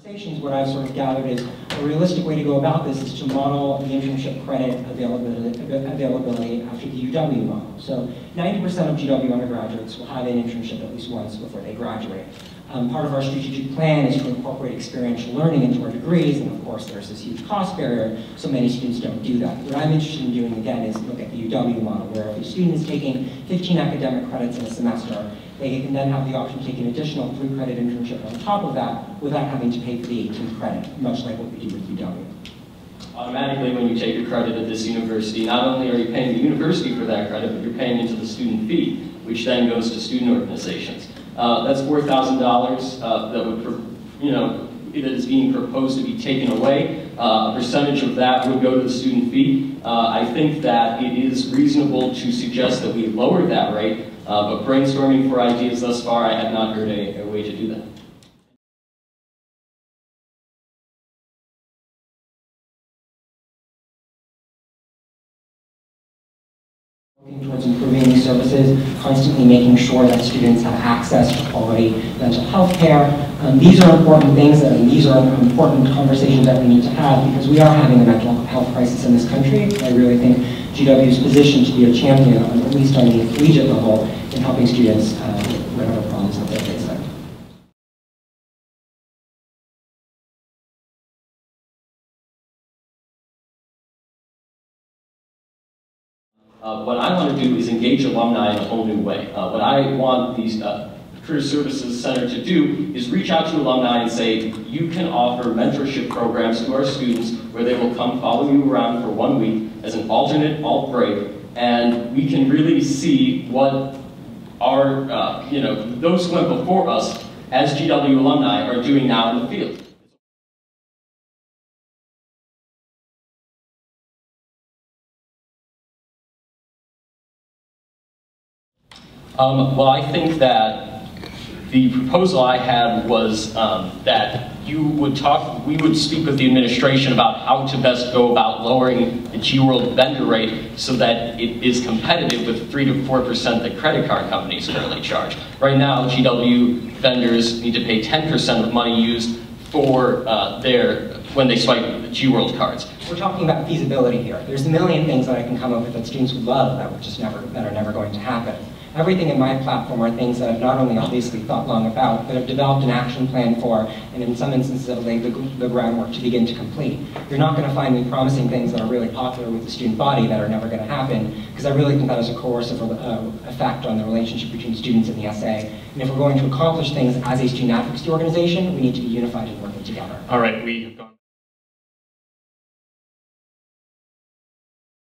conversations, what I've sort of gathered is a realistic way to go about this is to model the internship credit availability after the UW model. So 90% of GW undergraduates will have an internship at least once before they graduate. Part of our strategic plan is to incorporate experiential learning into our degrees, and of course there's this huge cost barrier, so many students don't do that. What I'm interested in doing again is look at the UW model, where if a student is taking 15 academic credits in a semester, they can then have the option to take an additional 3-credit internship on top of that without having to pay for the 18th credit, much like what we do with UW. Automatically, when you take a credit at this university, not only are you paying the university for that credit, but you're paying into the student fee, which then goes to student organizations. That's $4,000 that would, that is being proposed to be taken away. A percentage of that would go to the student fee. I think that it is reasonable to suggest that we lower that rate, but brainstorming for ideas thus far, I have not heard a way to do that. Working towards improving these services, constantly making sure that students have access to quality mental health care. These are important things, and these are important conversations that we need to have because we are having a mental health crisis in this country. I really think GW is positioned to be a champion, at least on the collegiate level, in helping students with whatever problems that they're facing. What I want to do is engage alumni in a whole new way. What I want these Career Services Center to do is reach out to alumni and say, you can offer mentorship programs to our students where they will come follow you around for 1 week as an alternate alt break, and we can really see what our, those who went before us as GW alumni are doing now in the field. Well, I think that the proposal I had was that we would speak with the administration about how to best go about lowering the G-World vendor rate so that it is competitive with 3 to 4% that credit card companies currently charge. Right now, GW vendors need to pay 10% of money used for when they swipe G-World cards. We're talking about feasibility here. There's a million things that I can come up with that students would love that are never going to happen. Everything in my platform are things that I've not only obviously thought long about, but have developed an action plan for, and in some instances have laid the groundwork to begin to complete. You're not going to find me promising things that are really popular with the student body that are never going to happen, because I really think that has a coercive effect on the relationship between students and the SA. And if we're going to accomplish things as a student advocacy organization, we need to be unified and working together. All right, we have gone.